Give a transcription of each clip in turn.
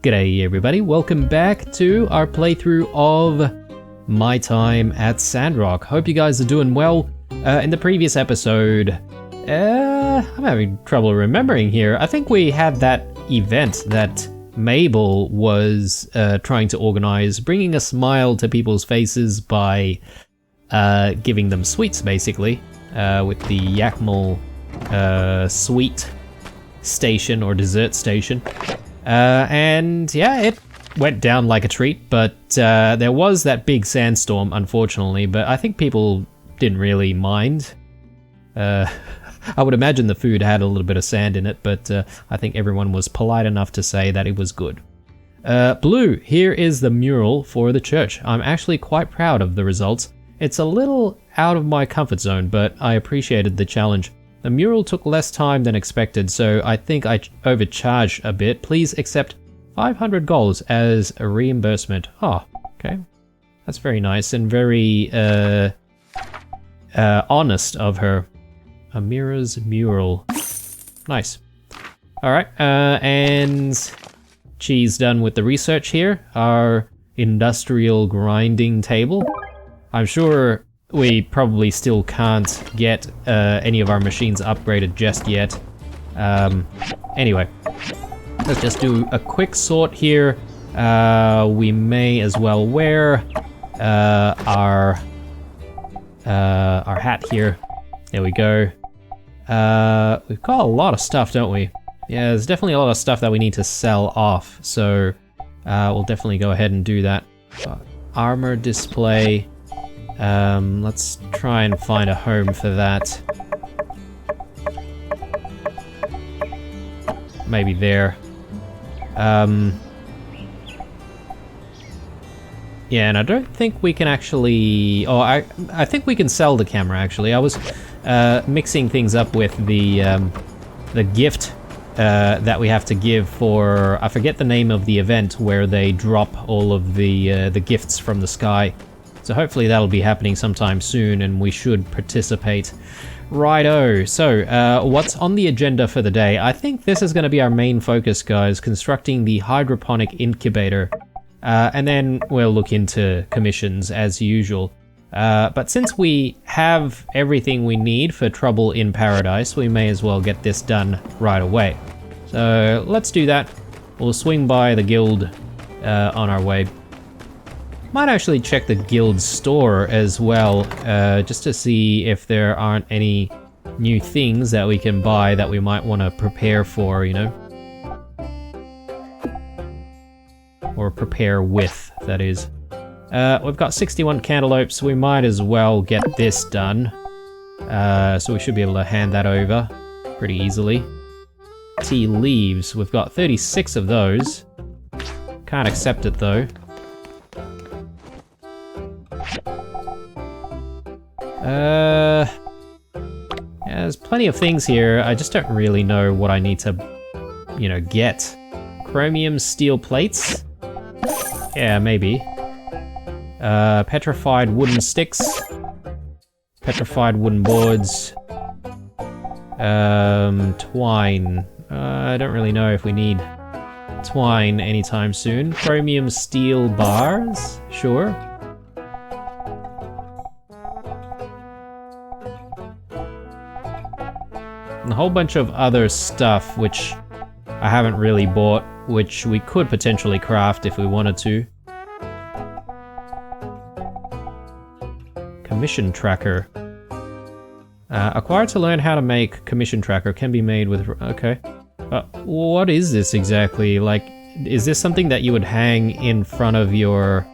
G'day everybody, welcome back to our playthrough of my time at Sandrock. Hope you guys are doing well. In the previous episode, I'm having trouble remembering here. I think we had that event that Mabel was trying to organize, bringing a smile to people's faces by giving them sweets, basically, with the Yakmal sweet station or dessert station. And yeah, it went down like a treat, but there was that big sandstorm, unfortunately, but I think people didn't really mind. I would imagine the food had a little bit of sand in it, but I think everyone was polite enough to say that it was good. Blue, here is the mural for the church. I'm actually quite proud of the results. It's a little out of my comfort zone, but I appreciated the challenge. The mural took less time than expected, so I think I overcharged a bit. Please accept 500 gold as a reimbursement. Oh, okay. That's very nice and very honest of her. Amira's mural. Nice. Alright, and she's done with the research here. Our industrial grinding table. I'm sure we probably still can't get any of our machines upgraded just yet. Anyway, let's just do a quick sort here. We may as well wear our hat here. There we go. We've got a lot of stuff, don't we? Yeah, there's definitely a lot of stuff that we need to sell off, so we'll definitely go ahead and do that. Armor display. Let's try and find a home for that. Maybe there. Yeah, and I don't think we can actually... Oh, I think we can sell the camera, actually. I was mixing things up with the gift that we have to give for... I forget the name of the event where they drop all of the gifts from the sky. So hopefully that'll be happening sometime soon and we should participate. Righto, so what's on the agenda for the day? I think this is going to be our main focus, guys, constructing the hydroponic incubator. And then we'll look into commissions as usual. But since we have everything we need for Trouble in Paradise, we may as well get this done right away. So let's do that. We'll swing by the guild on our way. Might actually check the guild store as well, just to see if there aren't any new things that we can buy that we might want to prepare for, you know? Or prepare with, that is. We've got 61 cantaloupes, so we might as well get this done. So we should be able to hand that over pretty easily. Tea leaves, we've got 36 of those. Can't accept it though. Yeah, there's plenty of things here. I just don't really know what I need to, you know, get. Chromium steel plates? Yeah, maybe. Petrified wooden sticks. Petrified wooden boards. Twine. I don't really know if we need twine anytime soon. Chromium steel bars? Sure. And a whole bunch of other stuff which I haven't really bought, which we could potentially craft if we wanted to. Commission tracker. Acquired to learn how to make commission tracker can be made with... Okay. What is this exactly? Like, is this something that you would hang in front of your...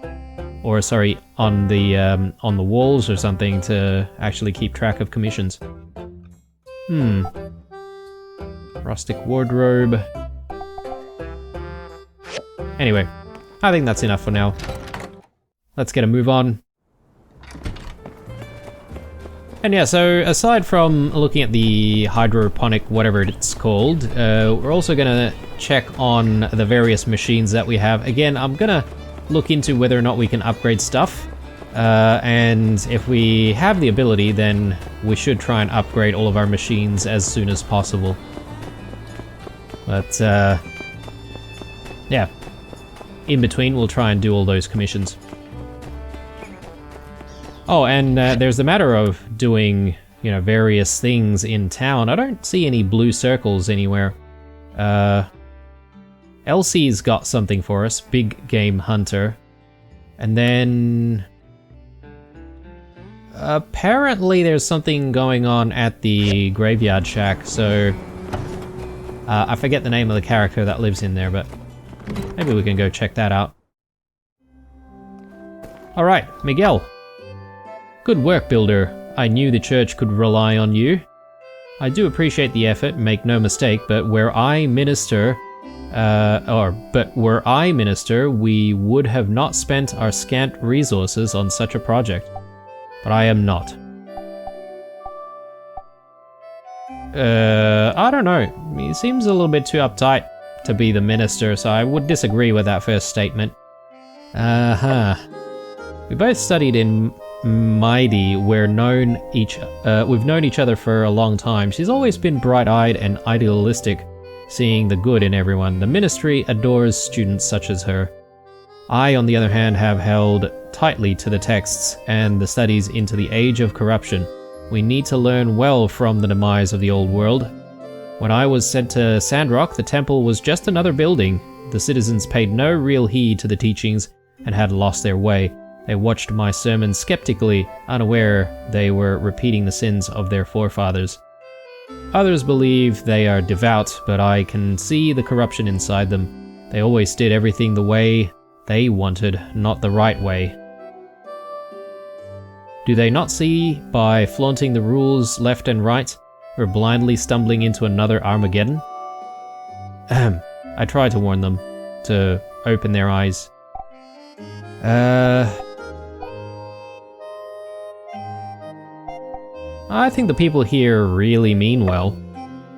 Or, sorry, on the walls or something to actually keep track of commissions? Rustic wardrobe. Anyway, I think that's enough for now. Let's get a move on. And yeah, so aside from looking at the hydroponic, whatever it's called, we're also gonna check on the various machines that we have. Again, I'm gonna look into whether or not we can upgrade stuff. And if we have the ability, then we should try and upgrade all of our machines as soon as possible. But, yeah, in between, we'll try and do all those commissions. Oh, and there's the matter of doing, you know, various things in town. I don't see any blue circles anywhere. Elsie's got something for us, Big Game Hunter. And then apparently there's something going on at the Graveyard Shack, so I forget the name of the character that lives in there, but maybe we can go check that out. Alright, Miguel. Good work, Builder. I knew the church could rely on you. I do appreciate the effort, make no mistake, but were I minister, we would have not spent our scant resources on such a project. But I am not. I don't know. He seems a little bit too uptight to be the minister, so I would disagree with that first statement. We both studied in Mighty. We've known each other for a long time. She's always been bright-eyed and idealistic, seeing the good in everyone. The ministry adores students such as her. I, on the other hand, have held tightly to the texts and the studies into the age of corruption. We need to learn well from the demise of the old world. When I was sent to Sandrock, the temple was just another building. The citizens paid no real heed to the teachings and had lost their way. They watched my sermons skeptically, unaware they were repeating the sins of their forefathers. Others believe they are devout, but I can see the corruption inside them. They always did everything the way they wanted, not the right way. Do they not see, by flaunting the rules left and right, we're blindly stumbling into another Armageddon? I try to warn them, to open their eyes. I think the people here really mean well.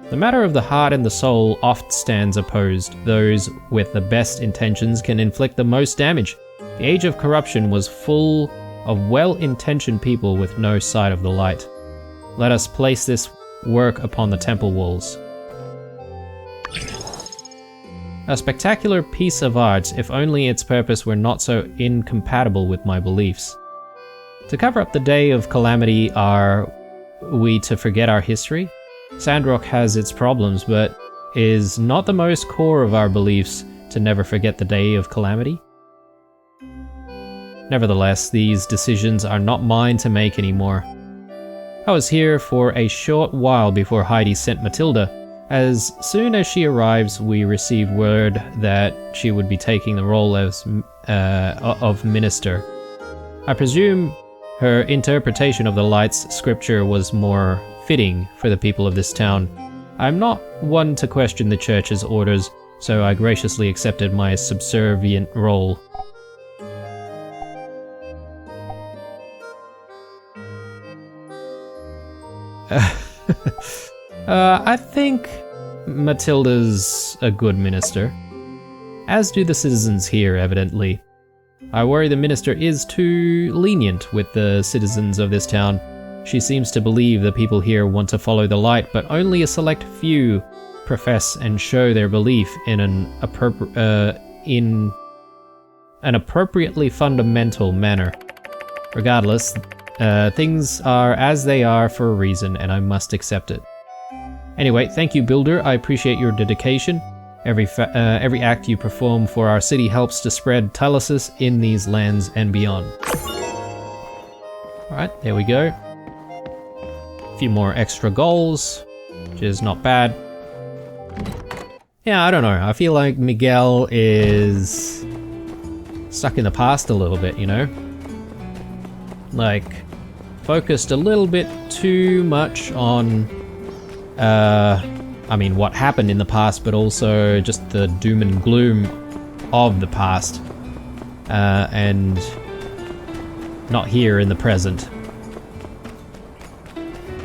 The matter of the heart and the soul oft stands opposed. Those with the best intentions can inflict the most damage. The age of corruption was full of well-intentioned people with no sight of the light. Let us place this work upon the temple walls. A spectacular piece of art, if only its purpose were not so incompatible with my beliefs. To cover up the day of calamity, are we to forget our history? Sandrock has its problems, but is not the most core of our beliefs to never forget the day of calamity? Nevertheless, these decisions are not mine to make anymore. I was here for a short while before Heidi sent Matilda. As soon as she arrives, we receive word that she would be taking the role as of minister. I presume her interpretation of the light's scripture was more fitting for the people of this town. I'm not one to question the church's orders, so I graciously accepted my subservient role. I think Matilda's a good minister, as do the citizens here, evidently. I worry the minister is too lenient with the citizens of this town. She seems to believe the people here want to follow the light, but only a select few profess and show their belief in an appropriately fundamental manner. Regardless, things are as they are for a reason, and I must accept it. Anyway, thank you, Builder. I appreciate your dedication. Every act you perform for our city helps to spread Telesis in these lands and beyond. Alright, there we go. A few more extra goals, which is not bad. Yeah, I don't know. I feel like Miguel is stuck in the past a little bit, you know? Like, focused a little bit too much on, I mean, what happened in the past, but also just the doom and gloom of the past, and not here in the present.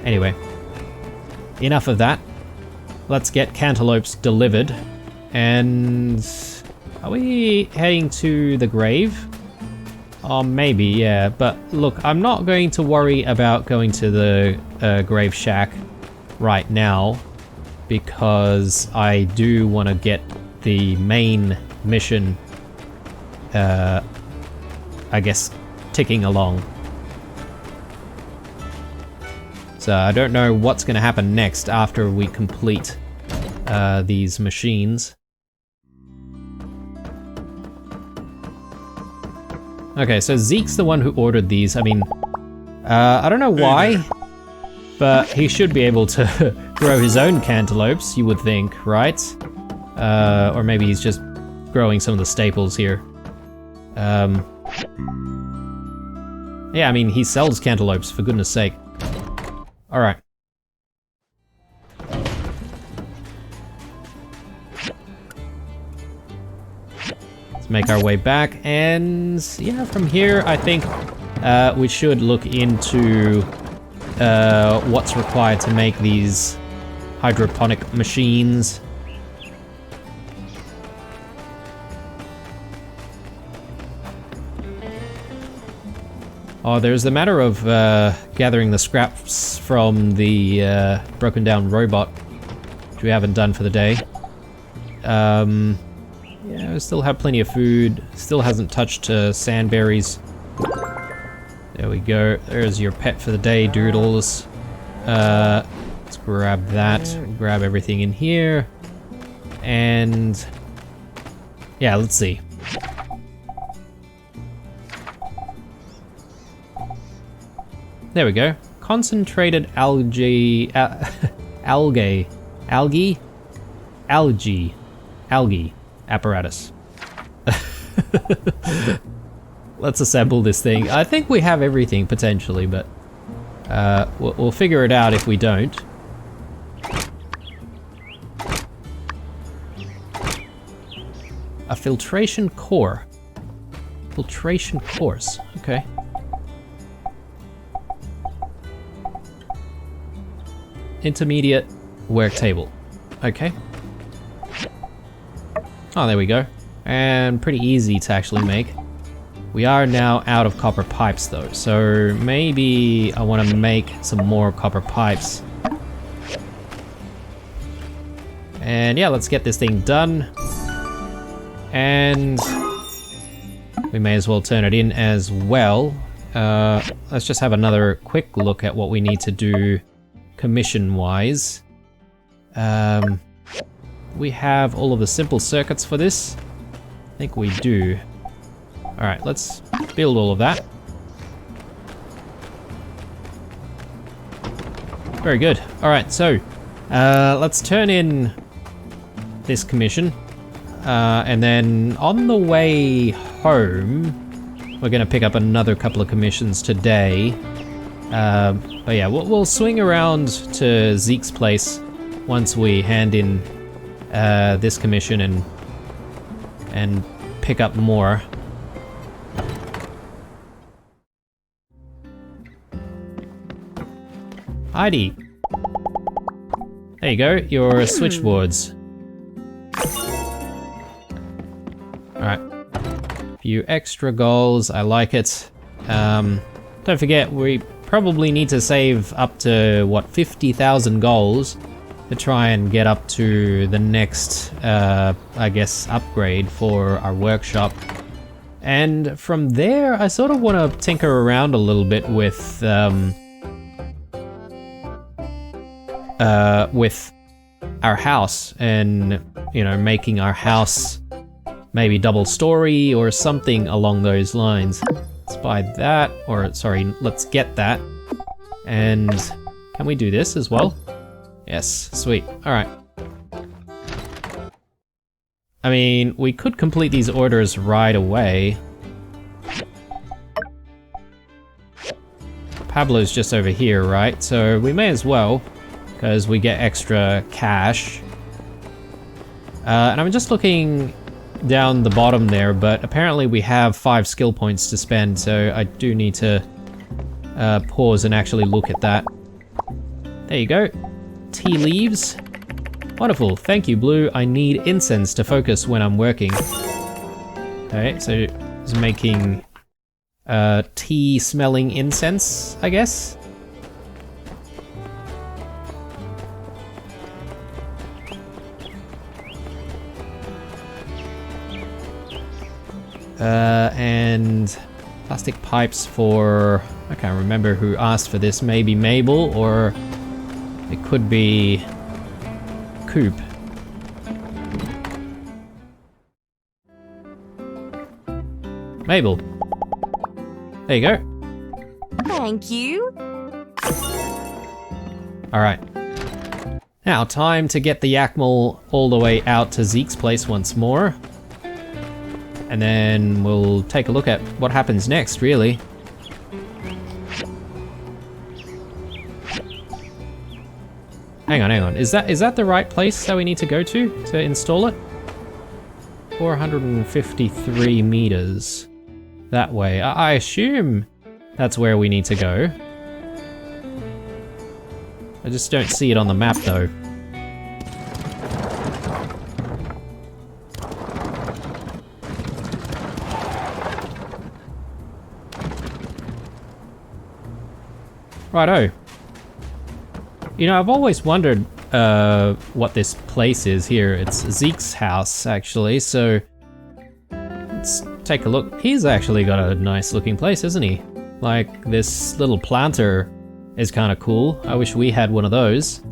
Anyway, enough of that. Let's get cantaloupes delivered. And are we heading to the grave? Oh, maybe, yeah. But look, I'm not going to worry about going to the grave shack right now, because I do want to get the main mission I guess, ticking along. So I don't know what's going to happen next after we complete these machines. Okay, so Zeke's the one who ordered these. I mean, I don't know why, but he should be able to grow his own cantaloupes, you would think, right? Or maybe he's just growing some of the staples here. Yeah, I mean, he sells cantaloupes, for goodness sake. Alright. Let's make our way back, and yeah, from here, I think we should look into what's required to make these hydroponic machines. Oh, there's the matter of gathering the scraps from the broken down robot, which we haven't done for the day. Yeah, we still have plenty of food. Still hasn't touched sandberries. There we go. There's your pet for the day, Doodles. Let's grab that. Grab everything in here. And yeah, let's see. There we go. Concentrated algae apparatus. Let's assemble this thing. I think we have everything potentially, but we'll figure it out if we don't. A filtration core. Filtration course. Okay. Intermediate work table. Okay. Oh, there we go. And pretty easy to actually make. We are now out of copper pipes though, so maybe I want to make some more copper pipes. And yeah, let's get this thing done. And we may as well turn it in as well. Let's just have another quick look at what we need to do commission-wise. We have all of the simple circuits for this. I think we do. Alright, let's build all of that. Very good. Alright, so let's turn in this commission. And then on the way home, we're going to pick up another couple of commissions today. But yeah, we'll swing around to Zeke's place once we hand in this commission and pick up more. Heidi. There you go, your switchboards. Alright. A few extra goals, I like it. Don't forget, we probably need to save up to, what, 50,000 goals to try and get up to the next, I guess, upgrade for our workshop. And from there, I sort of want to tinker around a little bit with our house and, you know, making our house maybe double story or something along those lines. Let's buy that, or sorry, let's get that. And can we do this as well? Yes, sweet. Alright. I mean, we could complete these orders right away. Pablo's just over here, right? So we may as well, because we get extra cash. And I'm just looking down the bottom there, but apparently we have 5 skill points to spend, so I do need to pause and actually look at that. There you go. Tea leaves. Wonderful, thank you, Blue. I need incense to focus when I'm working. Okay, so it's making tea smelling incense, I guess. And plastic pipes for... I can't remember who asked for this. Maybe Mabel, or it could be Coop. Mabel. There you go. Thank you. Alright. Now, time to get the Yakmal all the way out to Zeke's place once more. And then we'll take a look at what happens next, really. Hang on. Is that the right place that we need to go to install it? 453 meters. That way. I assume that's where we need to go. I just don't see it on the map, though. Righto. You know, I've always wondered what this place is here. It's Zeke's house, actually, so let's take a look. He's actually got a nice looking place, isn't he? Like, this little planter is kind of cool. I wish we had one of those.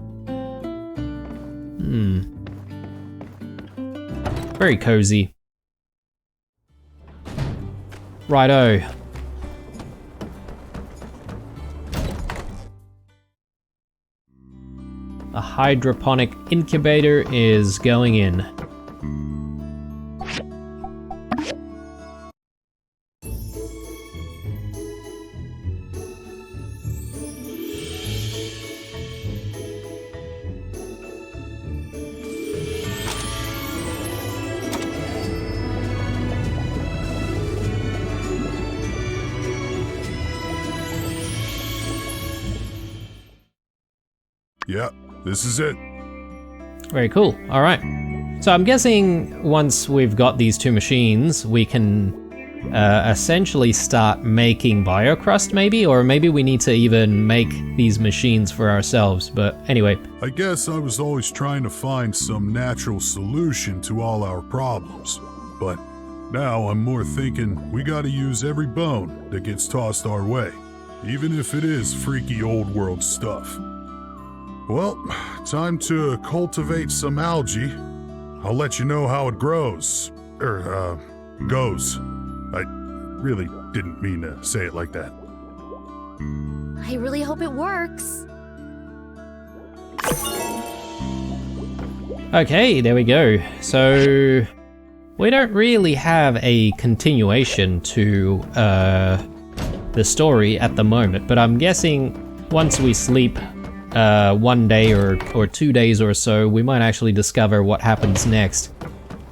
Very cozy. Righto. A hydroponic incubator is going in. Yeah, this is it. Very cool. All right. So I'm guessing once we've got these two machines, we can essentially start making biocrust, maybe? Or maybe we need to even make these machines for ourselves. But anyway. I guess I was always trying to find some natural solution to all our problems. But now I'm more thinking we gotta use every bone that gets tossed our way, even if it is freaky old world stuff. Well, time to cultivate some algae. I'll let you know how it grows. Goes. I really didn't mean to say it like that. I really hope it works. Okay, there we go. So we don't really have a continuation to the story at the moment, but I'm guessing once we sleep 1 day or 2 days or so, we might actually discover what happens next.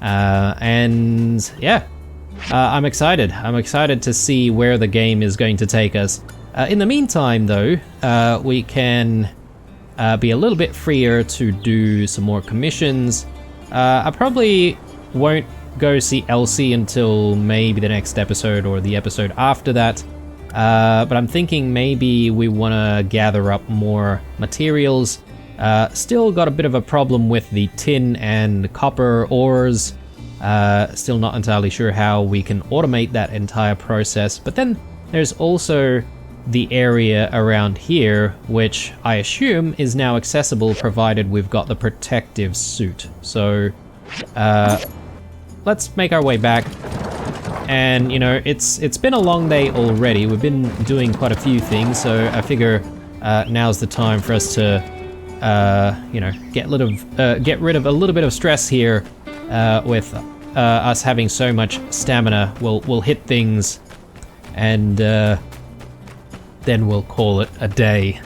And yeah, I'm excited. I'm excited to see where the game is going to take us. In the meantime, though, we can be a little bit freer to do some more commissions. I probably won't go see Elsie until maybe the next episode or the episode after that. But I'm thinking maybe we want to gather up more materials. Still got a bit of a problem with the tin and copper ores. Still not entirely sure how we can automate that entire process. But then there's also the area around here, which I assume is now accessible provided we've got the protective suit. So let's make our way back. And you know, it's been a long day already. We've been doing quite a few things, so I figure now's the time for us to you know, get rid of a little bit of stress here with us having so much stamina. We'll hit things, and then we'll call it a day.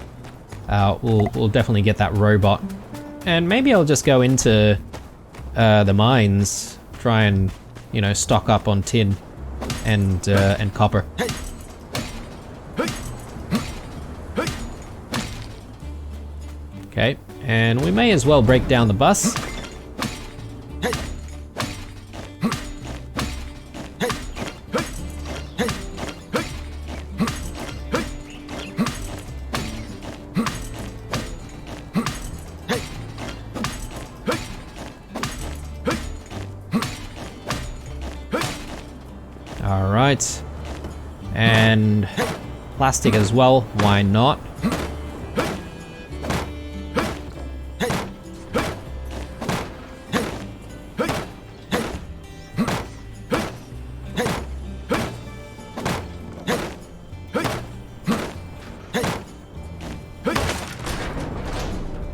We'll definitely get that robot, and maybe I'll just go into the mines, try and, you know, stock up on tin and copper. Okay, and we may as well break down the bus. Alright. And plastic as well, why not?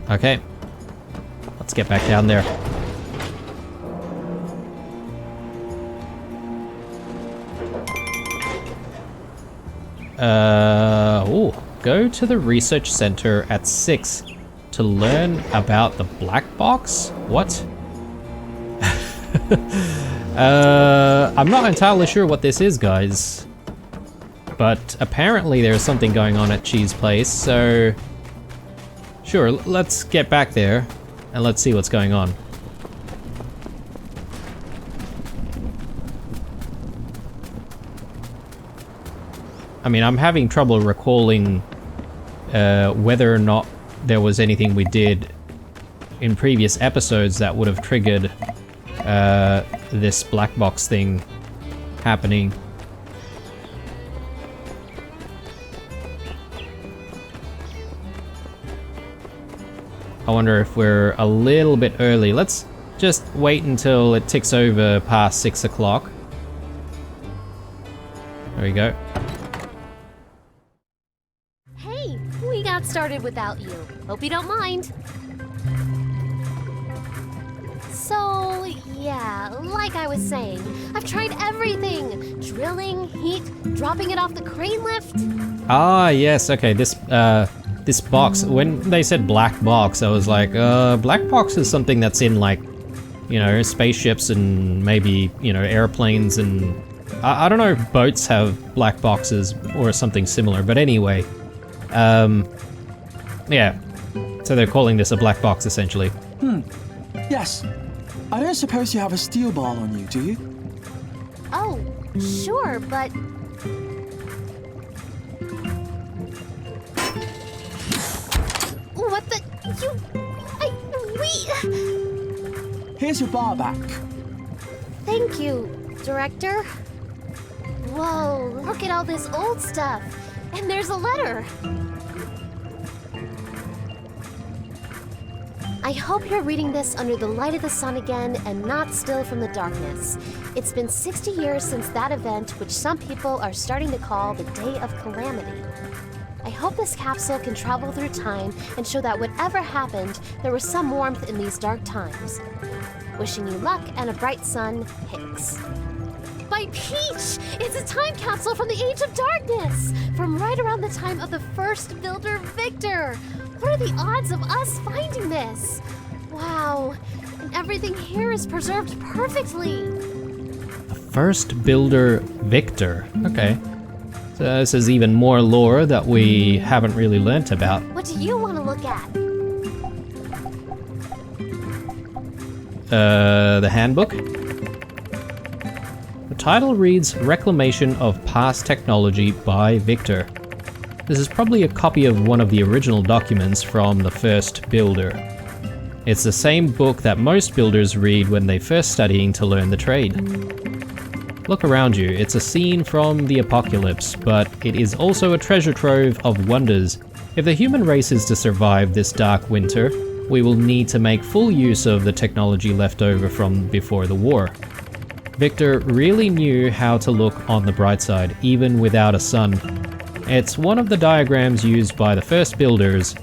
Okay, let's get back down there. Go to the research center at 6 to learn about the black box? What? I'm not entirely sure what this is, guys. But apparently there's something going on at Cheese Place, so... Sure, let's get back there and let's see what's going on. I mean, I'm having trouble recalling whether or not there was anything we did in previous episodes that would have triggered this black box thing happening. I wonder if we're a little bit early. Let's just wait until it ticks over past 6 o'clock. There we go. Hey, we got started without you. Hope you don't mind. So, yeah, like I was saying, I've tried everything. Drilling, heat, dropping it off the crane lift. Ah, yes, okay, this box, when they said black box, I was like, black box is something that's in, like, you know, spaceships and maybe, you know, airplanes and... I don't know if boats have black boxes or something similar, but anyway. Yeah. So they're calling this a black box, essentially. Yes. I don't suppose you have a steel ball on you, do you? Oh, sure, but... What the... Here's your bar back. Thank you, Director. Whoa, look at all this old stuff. And there's a letter. I hope you're reading this under the light of the sun again and not still from the darkness. It's been 60 years since that event, which some people are starting to call the Day of Calamity. I hope this capsule can travel through time and show that whatever happened, there was some warmth in these dark times. Wishing you luck and a bright sun, Hicks. By Peach! It's a time capsule from the Age of Darkness! From right around the time of the first builder, Victor! What are the odds of us finding this? Wow, and everything here is preserved perfectly! The first builder, Victor. Okay. So this is even more lore that we haven't really learnt about. What do you want to look at? The handbook? The title reads Reclamation of Past Technology by Victor. This is probably a copy of one of the original documents from the first builder. It's the same book that most builders read when they first studying to learn the trade. Look around you, it's a scene from the apocalypse, but it is also a treasure trove of wonders. If the human race is to survive this dark winter, we will need to make full use of the technology left over from before the war. Victor really knew how to look on the bright side, even without a sun. It's one of the diagrams used by the first builders.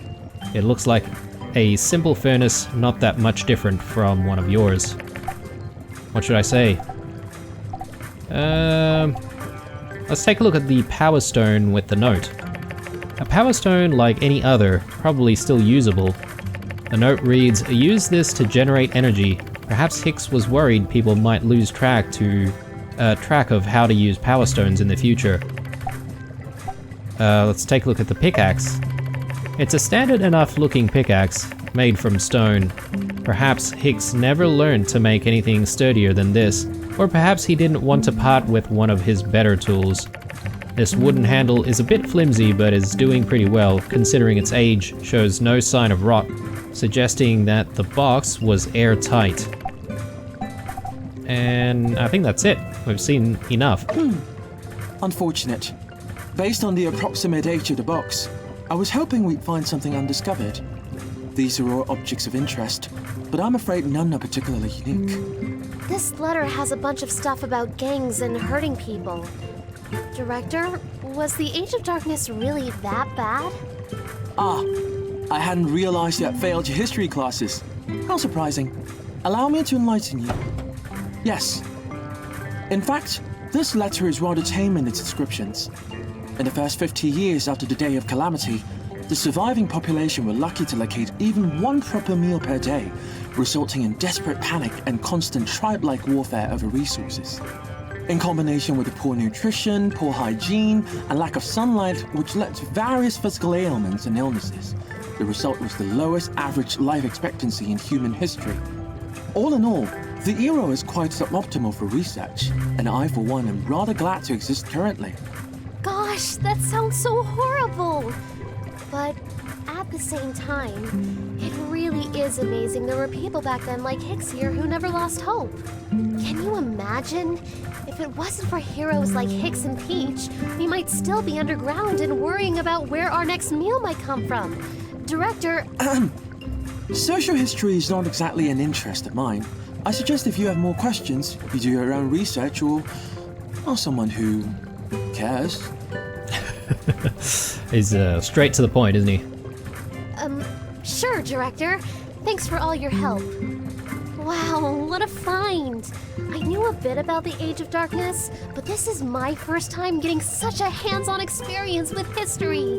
It looks like a simple furnace, not that much different from one of yours. What should I say? Let's take a look at the Power Stone with the note. A Power Stone, like any other, probably still usable. The note reads, use this to generate energy. Perhaps Hicks was worried people might lose track of how to use Power Stones in the future. Let's take a look at the pickaxe. It's a standard enough looking pickaxe, made from stone. Perhaps Hicks never learned to make anything sturdier than this, or perhaps he didn't want to part with one of his better tools. This wooden handle is a bit flimsy but is doing pretty well, considering its age shows no sign of rot, suggesting that the box was airtight. And I think that's it. We've seen enough. Unfortunate. Based on the approximate age of the box, I was hoping we'd find something undiscovered. These are all objects of interest, but I'm afraid none are particularly unique. This letter has a bunch of stuff about gangs and hurting people. Director, was the Age of Darkness really that bad? Ah, I hadn't realized you had failed your history classes. How surprising. Allow me to enlighten you. Yes. In fact, this letter is rather tame in its descriptions. In the first 50 years after the Day of Calamity, the surviving population were lucky to locate even one proper meal per day, resulting in desperate panic and constant tribe-like warfare over resources. In combination with the poor nutrition, poor hygiene, and lack of sunlight, which led to various physical ailments and illnesses, the result was the lowest average life expectancy in human history. All in all, the era is quite suboptimal for research, and I, for one, am rather glad to exist currently. Gosh, that sounds so horrible! But at the same time, it really is amazing there were people back then like Hicks here who never lost hope. Can you imagine? If it wasn't for heroes like Hicks and Peach, we might still be underground and worrying about where our next meal might come from. Director... Social history is not exactly an interest of mine. I suggest if you have more questions, you do your own research or someone who cares. He's straight to the point, isn't he? Sure, Director. Thanks for all your help. Wow, what a find! I knew a bit about the Age of Darkness, but this is my first time getting such a hands-on experience with history.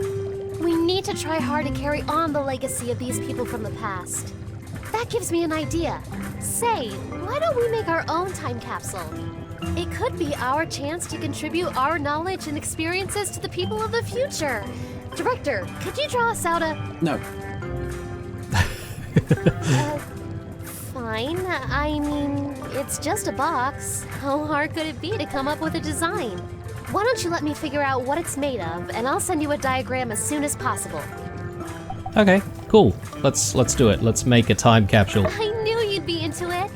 We need to try hard to carry on the legacy of these people from the past. That gives me an idea. Say, why don't we make our own time capsule? It could be our chance to contribute our knowledge and experiences to the people of the future. Director, could you draw us out a... No. Fine. I mean, it's just a box. How hard could it be to come up with a design? Why don't you let me figure out what it's made of, and I'll send you a diagram as soon as possible. Okay, cool. Let's do it. Let's make a time capsule. I knew you'd be into it.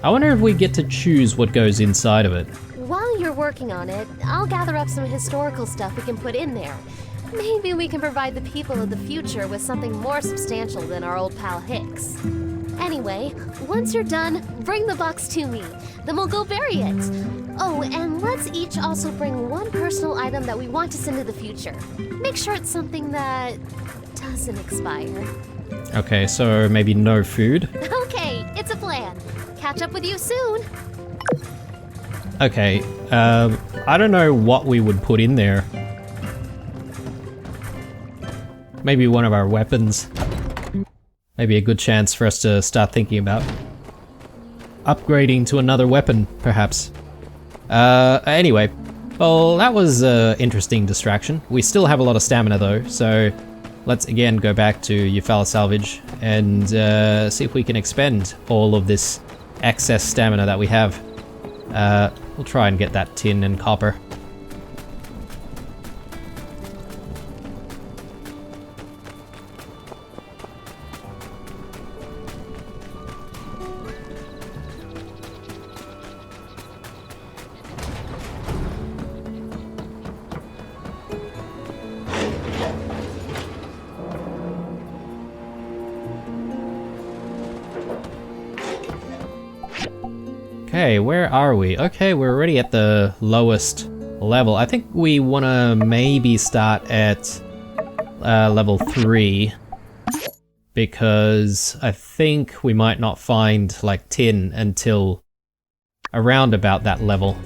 I wonder if we get to choose what goes inside of it. While you're working on it, I'll gather up some historical stuff we can put in there. Maybe we can provide the people of the future with something more substantial than our old pal Hicks. Anyway, once you're done, bring the box to me. Then we'll go bury it. Oh, and let's each also bring one personal item that we want to send to the future. Make sure it's something that doesn't expire. Okay, so maybe no food. Okay, it's a plan. Catch up with you soon. Okay, I don't know what we would put in there. Maybe one of our weapons. Maybe a good chance for us to start thinking about upgrading to another weapon, perhaps. Anyway, well, that was an interesting distraction. We still have a lot of stamina though, so let's again go back to Eufaula Salvage and see if we can expend all of this excess stamina that we have. We'll try and get that tin and copper. Okay, where are we? Okay, we're already at the lowest level. I think we want to maybe start at level 3 because I think we might not find like tin until around about that level.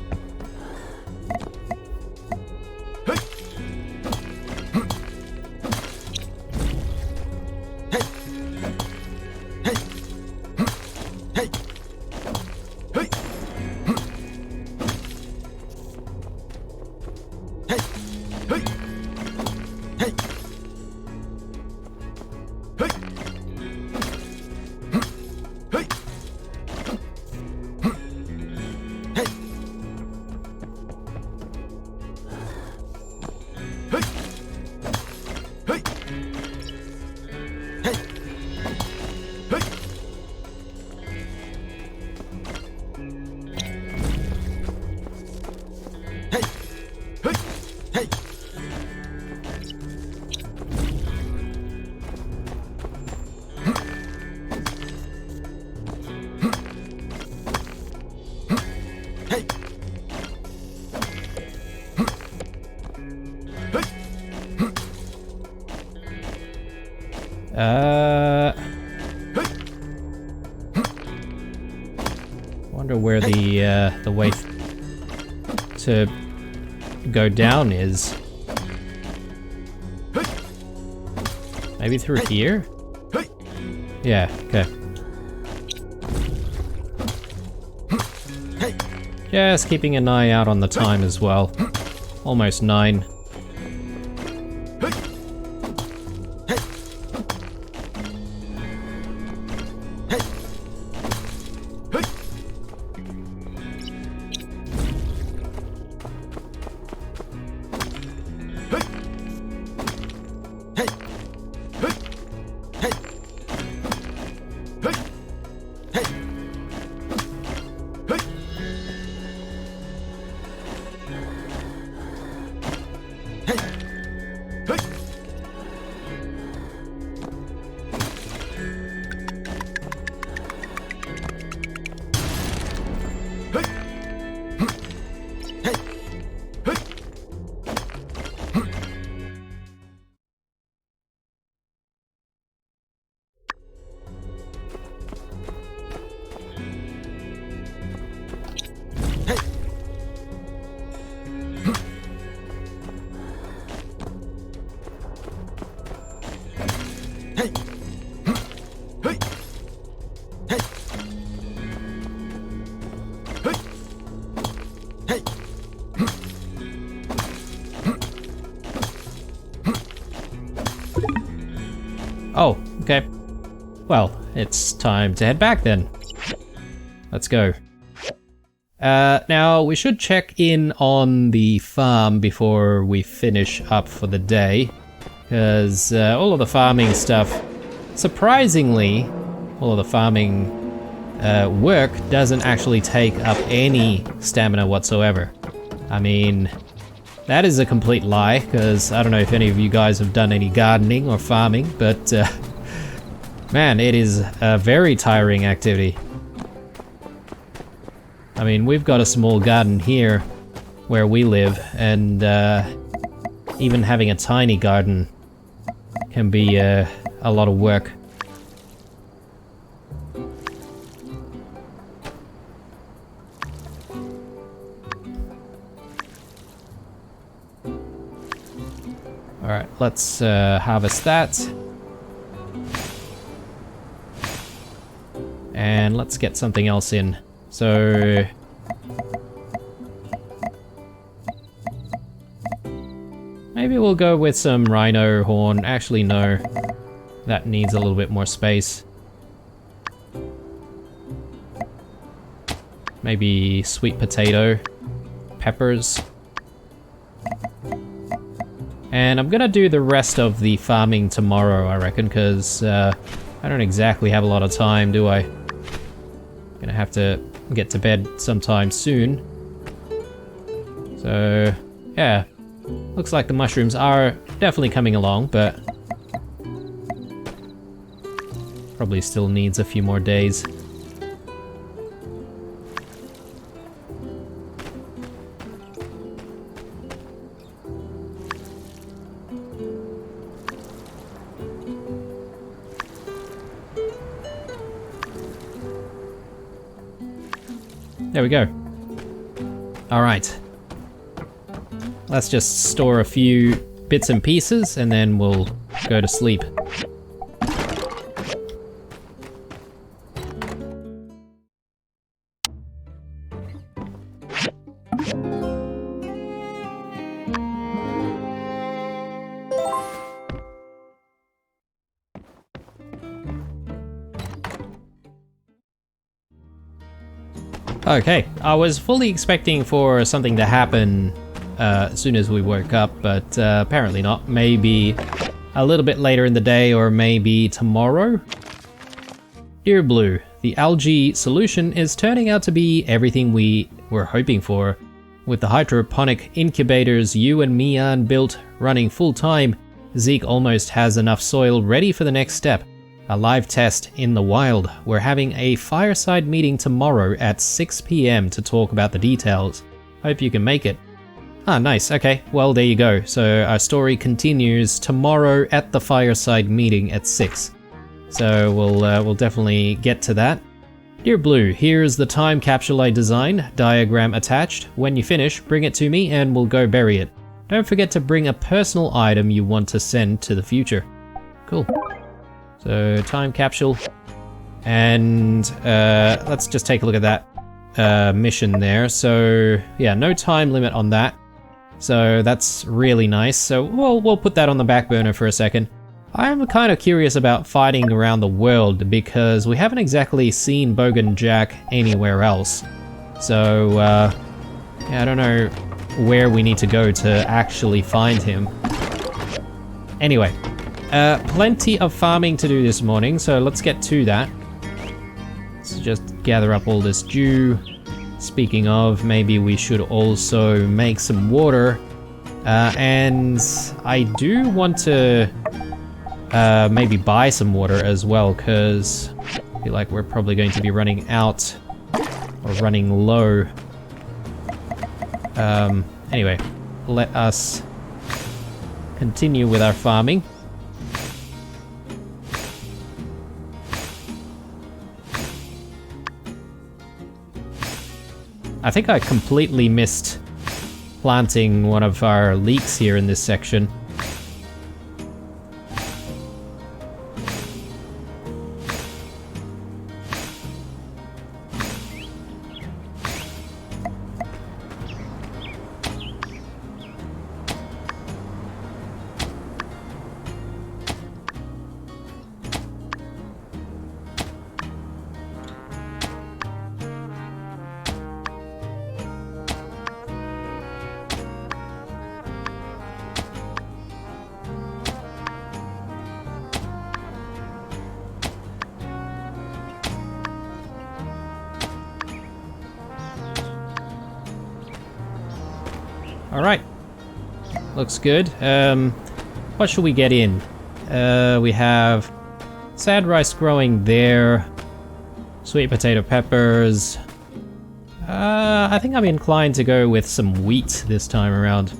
Wonder where the way to go down is. Maybe through here? Yeah, okay. Just keeping an eye out on the time as well. Almost 9. Oh, okay. Well, it's time to head back then. Let's go. Now, we should check in on the farm before we finish up for the day, because all of the farming stuff, surprisingly, all of the farming work doesn't actually take up any stamina whatsoever. I mean, that is a complete lie, because I don't know if any of you guys have done any gardening or farming, but man, it is a very tiring activity. I mean, we've got a small garden here where we live, and even having a tiny garden can be a lot of work. Alright, let's harvest that. And let's get something else in. So... maybe we'll go with some rhino horn. Actually, no. That needs a little bit more space. Maybe sweet potato. Peppers. And I'm gonna do the rest of the farming tomorrow, I reckon, because I don't exactly have a lot of time, do I? Gonna have to get to bed sometime soon. So, yeah. Looks like the mushrooms are definitely coming along, but probably still needs a few more days. There we go. All right. Let's just store a few bits and pieces and then we'll go to sleep. Okay, I was fully expecting for something to happen as soon as we woke up, but apparently not. Maybe a little bit later in the day, or maybe tomorrow? Dear Blue, the algae solution is turning out to be everything we were hoping for. With the hydroponic incubators you and Mian built running full time, Zeke almost has enough soil ready for the next step. A live test in the wild. We're having a fireside meeting tomorrow at 6 p.m. to talk about the details. Hope you can make it. Ah, nice. Okay, well, there you go. So our story continues tomorrow at the fireside meeting at 6. So we'll definitely get to that. Dear Blue, here's the time capsule I designed, diagram attached. When you finish, bring it to me and we'll go bury it. Don't forget to bring a personal item you want to send to the future. Cool. So, time capsule. And let's just take a look at that mission there. So, yeah, no time limit on that. So that's really nice. So we'll put that on the back burner for a second. I'm kind of curious about fighting around the world because we haven't exactly seen Bogan Jack anywhere else. So, yeah, I don't know where we need to go to actually find him. Anyway, plenty of farming to do this morning, so let's get to that. Let's just gather up all this dew. Speaking of, maybe we should also make some water. And I do want to maybe buy some water as well, because I feel like we're probably going to be running out or running low. Anyway, let us continue with our farming. I think I completely missed planting one of our leeks here in this section. Alright, looks good. What should we get in? We have sad rice growing there, sweet potato peppers. I think I'm inclined to go with some wheat this time around.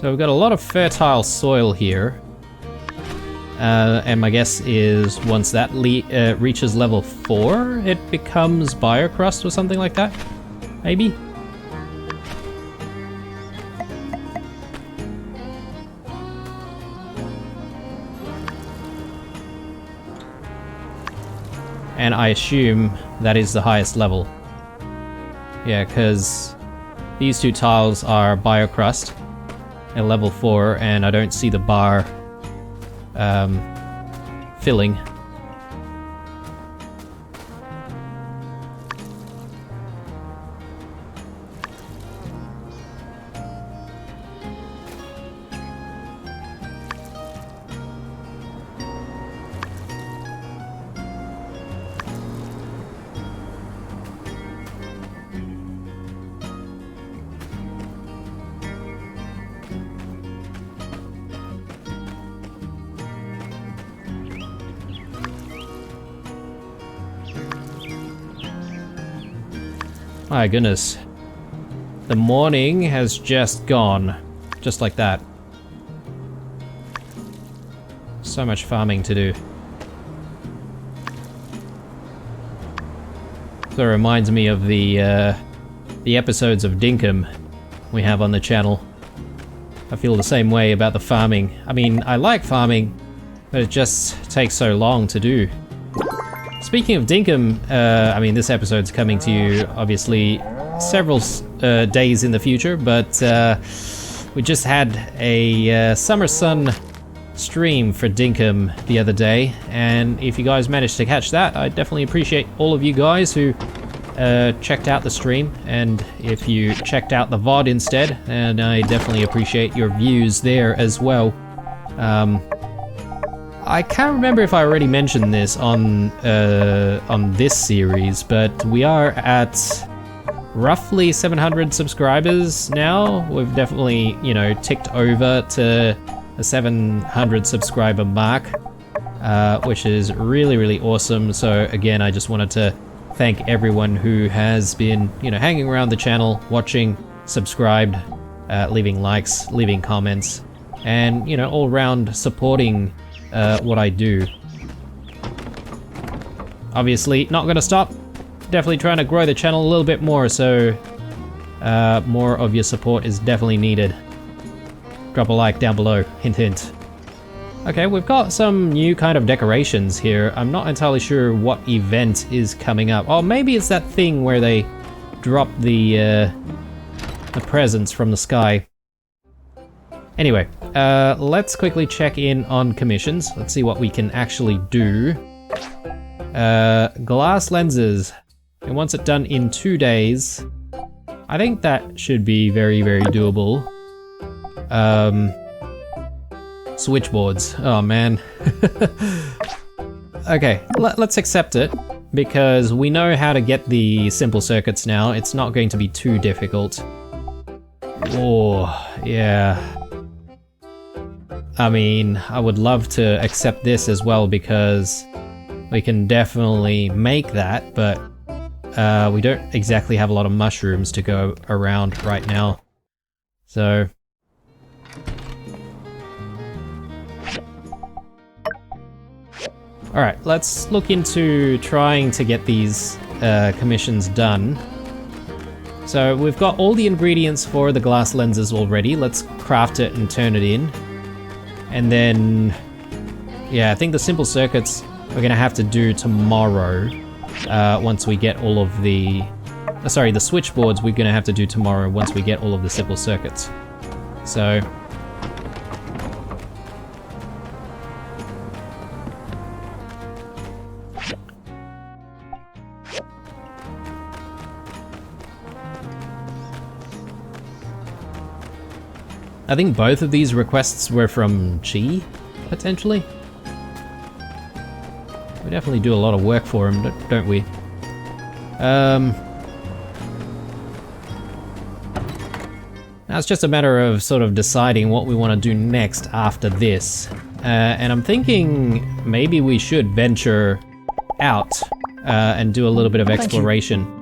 So we've got a lot of fertile soil here. And my guess is once that reaches level 4, it becomes biocrust or something like that? Maybe? And I assume that is the highest level. Yeah, because these two tiles are biocrust at level 4, and I don't see the bar filling. My goodness. The morning has just gone. Just like that. So much farming to do. So it reminds me of the episodes of Dinkum we have on the channel. I feel the same way about the farming. I mean, I like farming, but it just takes so long to do. Speaking of Dinkum, I mean, this episode's coming to you, obviously, several days in the future, but we just had a Summer Sun stream for Dinkum the other day, and if you guys managed to catch that, I definitely appreciate all of you guys who checked out the stream, and if you checked out the VOD instead, and I definitely appreciate your views there as well. I can't remember if I already mentioned this on this series, but we are at roughly 700 subscribers now. We've definitely, you know, ticked over to the 700 subscriber mark, which is really, really awesome. So again, I just wanted to thank everyone who has been, you know, hanging around the channel, watching, subscribed, leaving likes, leaving comments, and, you know, all around supporting what I do. Obviously, not gonna stop. Definitely trying to grow the channel a little bit more, so more of your support is definitely needed. Drop a like down below, hint hint. Okay, we've got some new kind of decorations here. I'm not entirely sure what event is coming up. Oh, maybe it's that thing where they drop the presents from the sky. Anyway, let's quickly check in on commissions. Let's see what we can actually do. Glass lenses. It wants it done in 2 days. I think that should be very, very doable. Switchboards. Oh man. Okay, let's accept it, because we know how to get the simple circuits now. It's not going to be too difficult. Oh, yeah. I mean, I would love to accept this as well, because we can definitely make that, but we don't exactly have a lot of mushrooms to go around right now. So... Alright, let's look into trying to get these commissions done. So we've got all the ingredients for the glass lenses already. Let's craft it and turn it in. And then, yeah, I think the simple circuits we're gonna have to do tomorrow. Once we get all of the... sorry, the switchboards we're gonna have to do tomorrow once we get all of the simple circuits. So... I think both of these requests were from Chi, potentially. We definitely do a lot of work for him, don't we? Now it's just a matter of sort of deciding what we want to do next after this. And I'm thinking maybe we should venture out and do a little bit of exploration.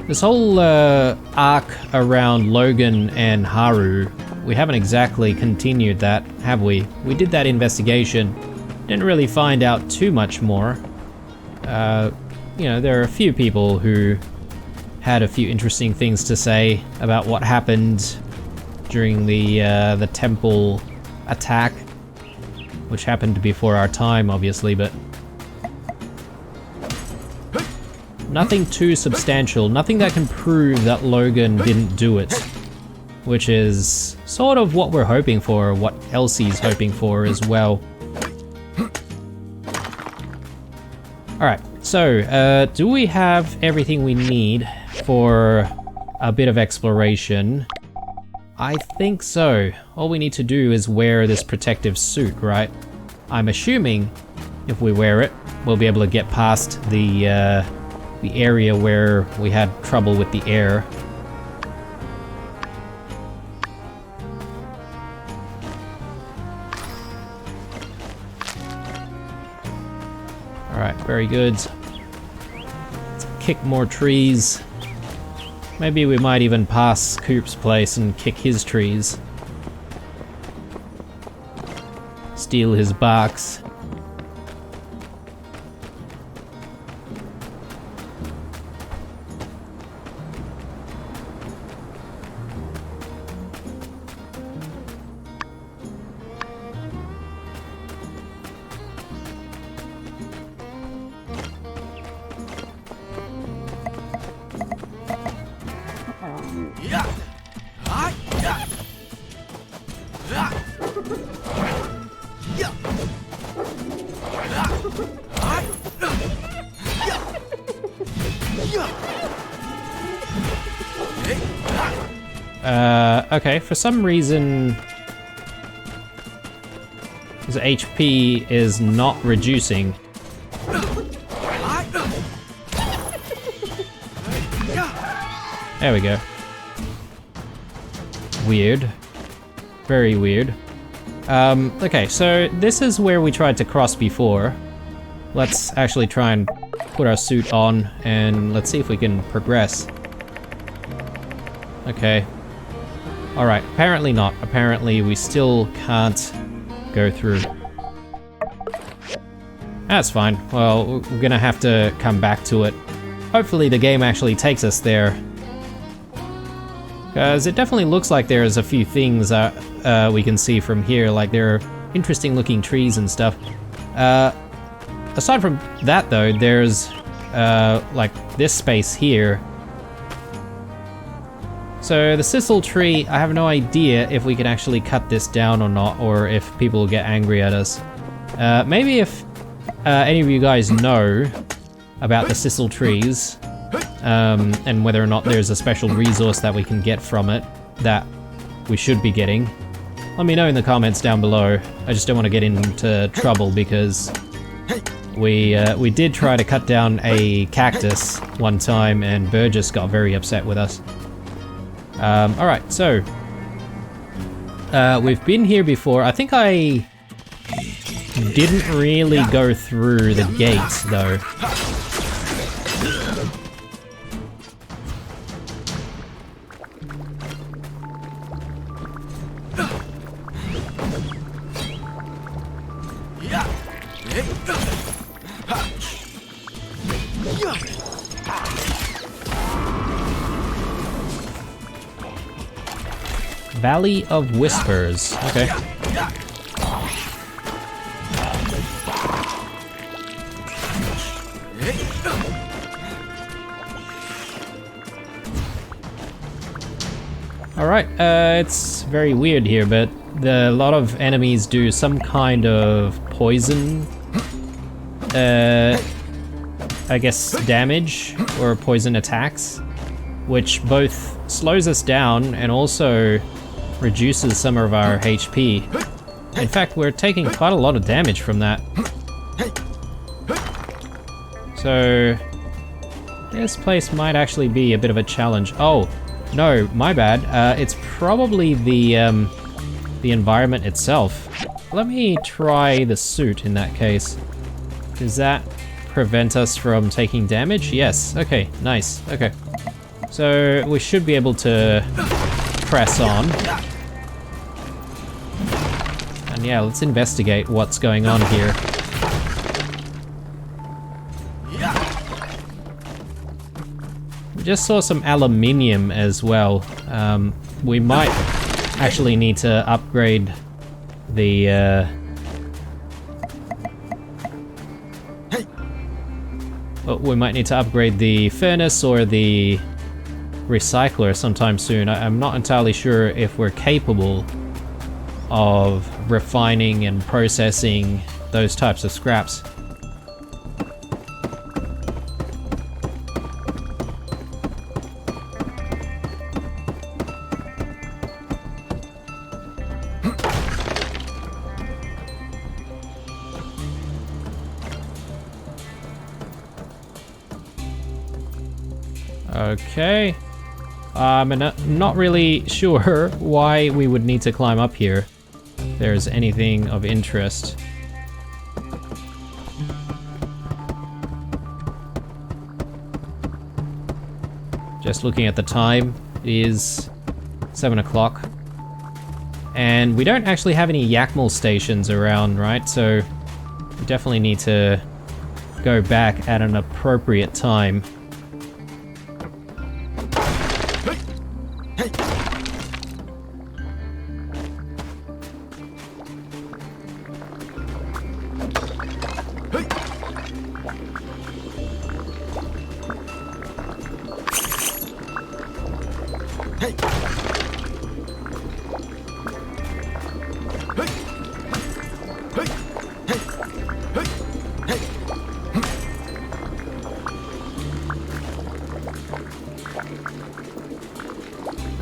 This whole arc around Logan and Haru, we haven't exactly continued that, have we? We did that investigation, didn't really find out too much more. You know, there are a few people who had a few interesting things to say about what happened during the temple attack, which happened before our time, obviously, but nothing too substantial, nothing that can prove that Logan didn't do it, which is sort of what we're hoping for, what Elsie's hoping for as well. Alright, so do we have everything we need for a bit of exploration? I think so. All we need to do is wear this protective suit, right? I'm assuming if we wear it, we'll be able to get past the area where we had trouble with the air. Alright, very good. Let's kick more trees. Maybe we might even pass Coop's place and kick his trees. Steal his barks. Okay, for some reason his HP is not reducing. There we go. Weird. Very weird. Okay, so this is where we tried to cross before. Let's actually try and put our suit on and let's see if we can progress. Okay. Alright, apparently not. Apparently we still can't go through. That's fine. Well, we're gonna have to come back to it. Hopefully the game actually takes us there. Because it definitely looks like there's a few things that we can see from here, like there are interesting looking trees and stuff. Aside from that though, there's like this space here. So the sisal tree, I have no idea if we can actually cut this down or not, or if people will get angry at us. Maybe if any of you guys know about the sisal trees, and whether or not there's a special resource that we can get from it that we should be getting, let me know in the comments down below. I just don't want to get into trouble because we did try to cut down a cactus one time and Burgess got very upset with us. Alright, so we've been here before. I think I didn't really go through the gates though. Valley of Whispers. Okay. Alright, it's very weird here, but a lot of enemies do some kind of poison, I guess damage, or poison attacks, which both slows us down and also reduces some of our HP. In fact, we're taking quite a lot of damage from that. So this place might actually be a bit of a challenge. Oh, no, my bad. It's probably the environment itself. Let me try the suit in that case. Does that prevent us from taking damage? Yes, okay, nice, okay. So we should be able to press on. And yeah, let's investigate what's going on here. We just saw some aluminium as well. We might actually need to upgrade the we might need to upgrade the furnace or the recycler sometime soon. I'm not entirely sure if we're capable of refining and processing those types of scraps. Okay. I'm not really sure why we would need to climb up here. If there's anything of interest. Just looking at the time, it is 7 o'clock. And we don't actually have any Yakmal stations around, right? So we definitely need to go back at an appropriate time.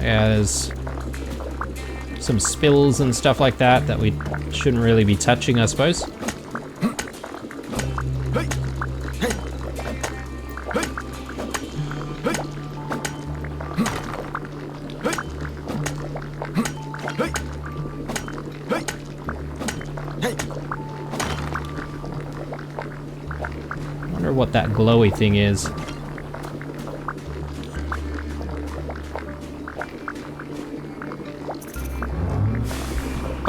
Yeah, there's some spills and stuff like that that we shouldn't really be touching, I suppose. Wonder what that glowy thing is.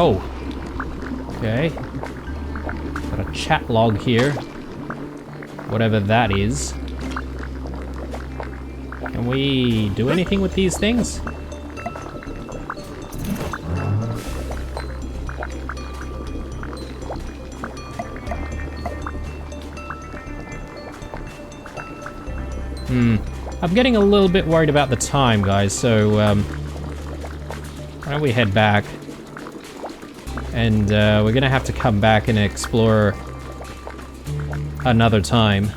Oh, okay. Got a chat log here. Whatever that is. Can we do anything with these things? I'm getting a little bit worried about the time, guys, so why don't we head back? And we're gonna have to come back and explore another time.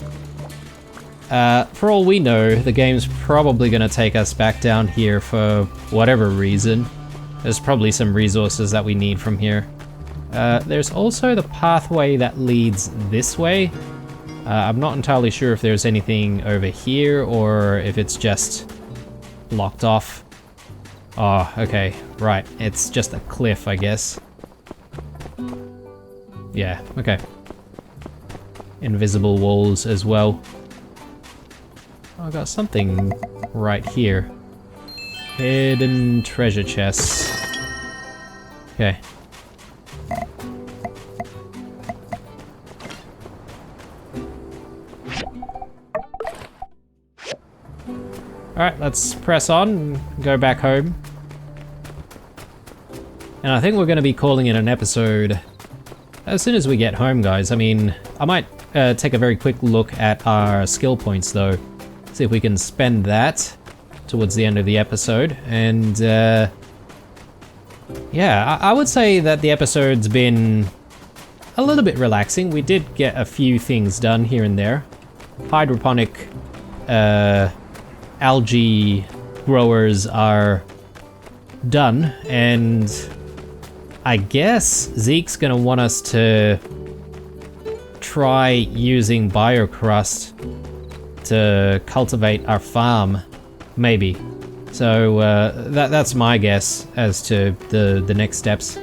For all we know, the game's probably gonna take us back down here for whatever reason. There's probably some resources that we need from here. There's also the pathway that leads this way. I'm not entirely sure if there's anything over here or if it's just locked off. Oh, okay, right. It's just a cliff, I guess. Yeah, okay. Invisible walls as well. Oh, I got something right here. Hidden treasure chests. Okay. Alright, let's press on and go back home. And I think we're going to be calling it an episode as soon as we get home, guys. I mean, I might take a very quick look at our skill points, though. See if we can spend that towards the end of the episode. And, yeah, I would say that the episode's been a little bit relaxing. We did get a few things done here and there. Hydroponic, algae growers are done, and I guess Zeke's gonna want us to try using biocrust to cultivate our farm, maybe. So that's my guess as to the next steps.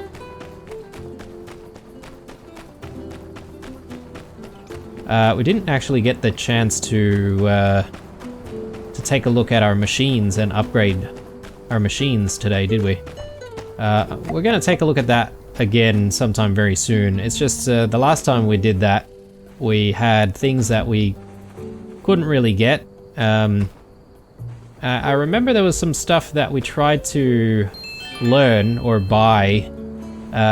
We didn't actually get the chance to take a look at our machines and upgrade our machines today, did we? We're gonna take a look at that again sometime very soon. It's just the last time we did that, we had things that we couldn't really get. I remember there was some stuff that we tried to learn or buy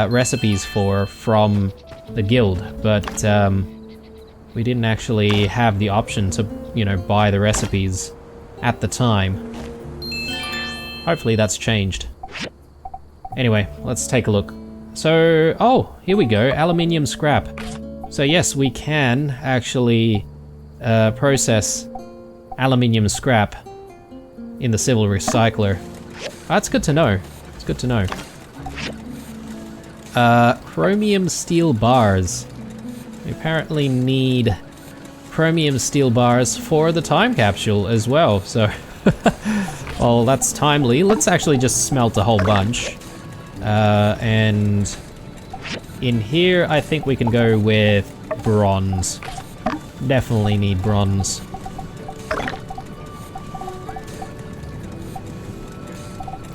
recipes for from the guild, but we didn't actually have the option to, you know, buy the recipes at the time. Hopefully that's changed. Anyway, let's take a look. So, oh, here we go, aluminium scrap. So yes, we can actually process aluminium scrap in the civil recycler. That's good to know. It's good to know. Chromium steel bars. We apparently need chromium steel bars for the time capsule as well, so well, that's timely. Let's actually just smelt a whole bunch. And in here, I think we can go with bronze. Definitely need bronze.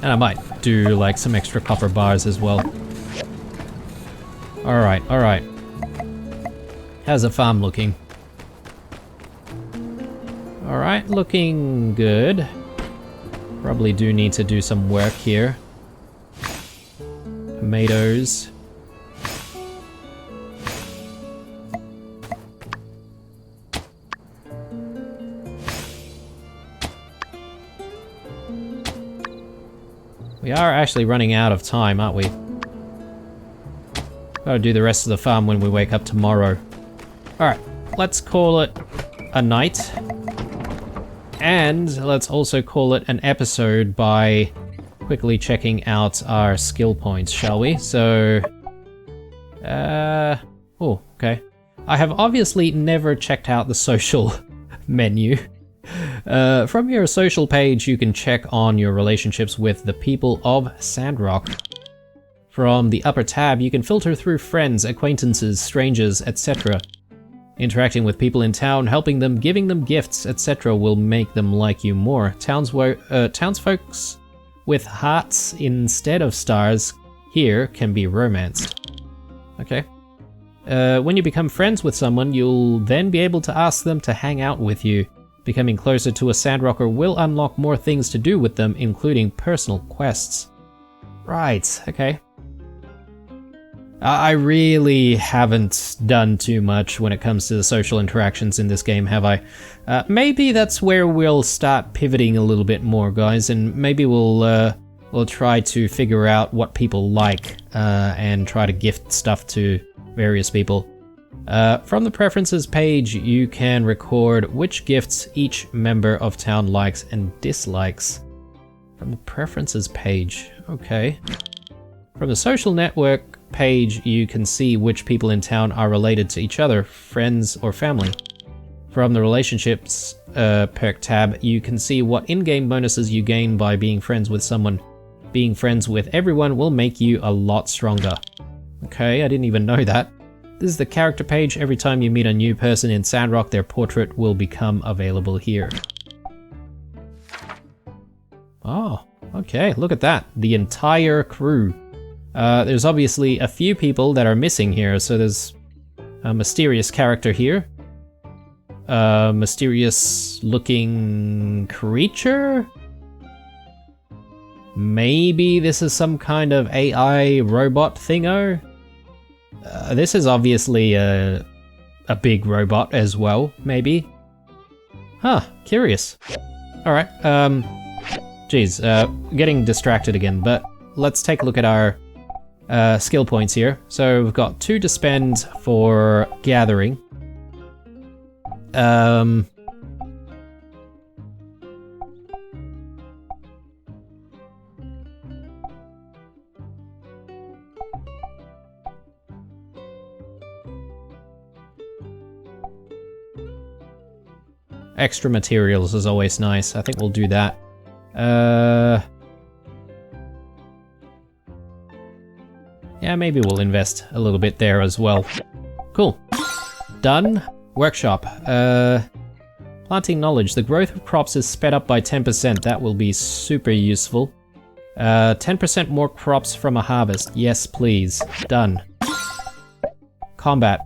And I might do like some extra copper bars as well. Alright, alright. How's the farm looking? Alright, looking good. Probably do need to do some work here. Tomatoes. We are actually running out of time, aren't we? Gotta do the rest of the farm when we wake up tomorrow. Alright, let's call it a night. And let's also call it an episode by quickly checking out our skill points, shall we? So, oh, okay. I have obviously never checked out the social menu. From your social page, you can check on your relationships with the people of Sandrock. From the upper tab, you can filter through friends, acquaintances, strangers, etc. Interacting with people in town, helping them, giving them gifts, etc. will make them like you more. Townsfolks with hearts instead of stars here can be romanced. Okay. When you become friends with someone, you'll then be able to ask them to hang out with you. Becoming closer to a Sandrocker will unlock more things to do with them, including personal quests. Right, okay. I really haven't done too much when it comes to the social interactions in this game, have I? Maybe that's where we'll start pivoting a little bit more, guys, and maybe we'll try to figure out what people like and try to gift stuff to various people. From the preferences page, you can record which gifts each member of town likes and dislikes. From the preferences page, okay. From the social network page, you can see which people in town are related to each other, friends or family. From the relationships perk tab, you can see what in-game bonuses you gain by being friends with someone. Being friends with everyone will make you a lot stronger. Okay, I didn't even know that. This is the character page. Every time you meet a new person in Sandrock, their portrait will become available here. Oh, okay, look at that. The entire crew. There's obviously a few people that are missing here, so there's a mysterious character here. A mysterious looking creature? Maybe this is some kind of AI robot thingo? This is obviously a big robot as well, maybe? Huh, curious. Alright, geez, getting distracted again, but let's take a look at our skill points here. So we've got 2 to spend for gathering. Extra materials is always nice. I think we'll do that. Yeah, maybe we'll invest a little bit there as well. Cool. Done. Workshop. Planting knowledge. The growth of crops is sped up by 10%. That will be super useful. 10% more crops from a harvest. Yes, please. Done. Combat.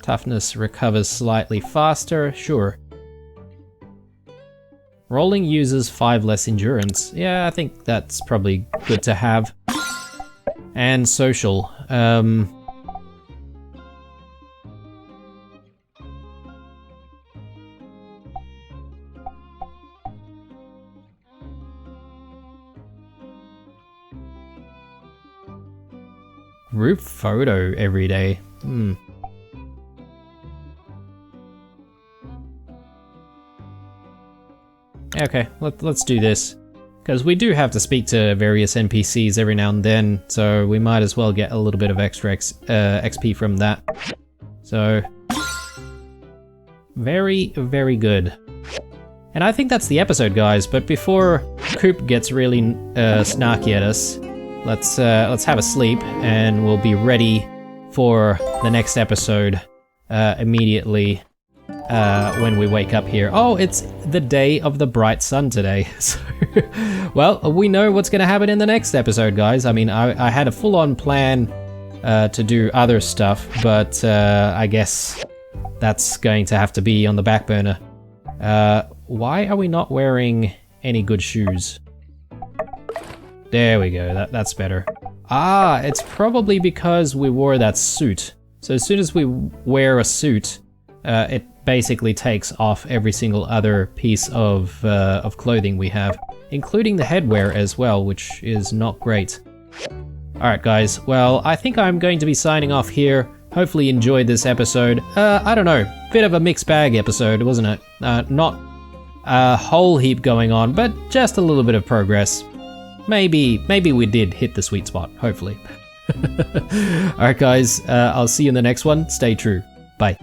Toughness recovers slightly faster, sure. Rolling uses 5 less endurance. Yeah, I think that's probably good to have. And social. Group photo every day. Okay, let's do this. Because we do have to speak to various NPCs every now and then, so we might as well get a little bit of extra XP from that. So, very, very good. And I think that's the episode, guys, but before Coop gets really snarky at us, let's have a sleep, and we'll be ready for the next episode immediately. When we wake up here. Oh, it's the day of the bright sun today. So, well, we know what's going to happen in the next episode, guys. I mean, I had a full-on plan to do other stuff, but I guess that's going to have to be on the back burner. Why are we not wearing any good shoes? There we go, that's better. Ah, it's probably because we wore that suit. So as soon as we wear a suit, it basically takes off every single other piece of clothing we have, including the headwear as well, which is not great. Alright guys, well, I think I'm going to be signing off here. hopefully you enjoyed this episode. I don't know, bit of a mixed bag episode, wasn't it? Not a whole heap going on, but just a little bit of progress. Maybe we did hit the sweet spot, hopefully. Alright guys, I'll see you in the next one. Stay true. Bye.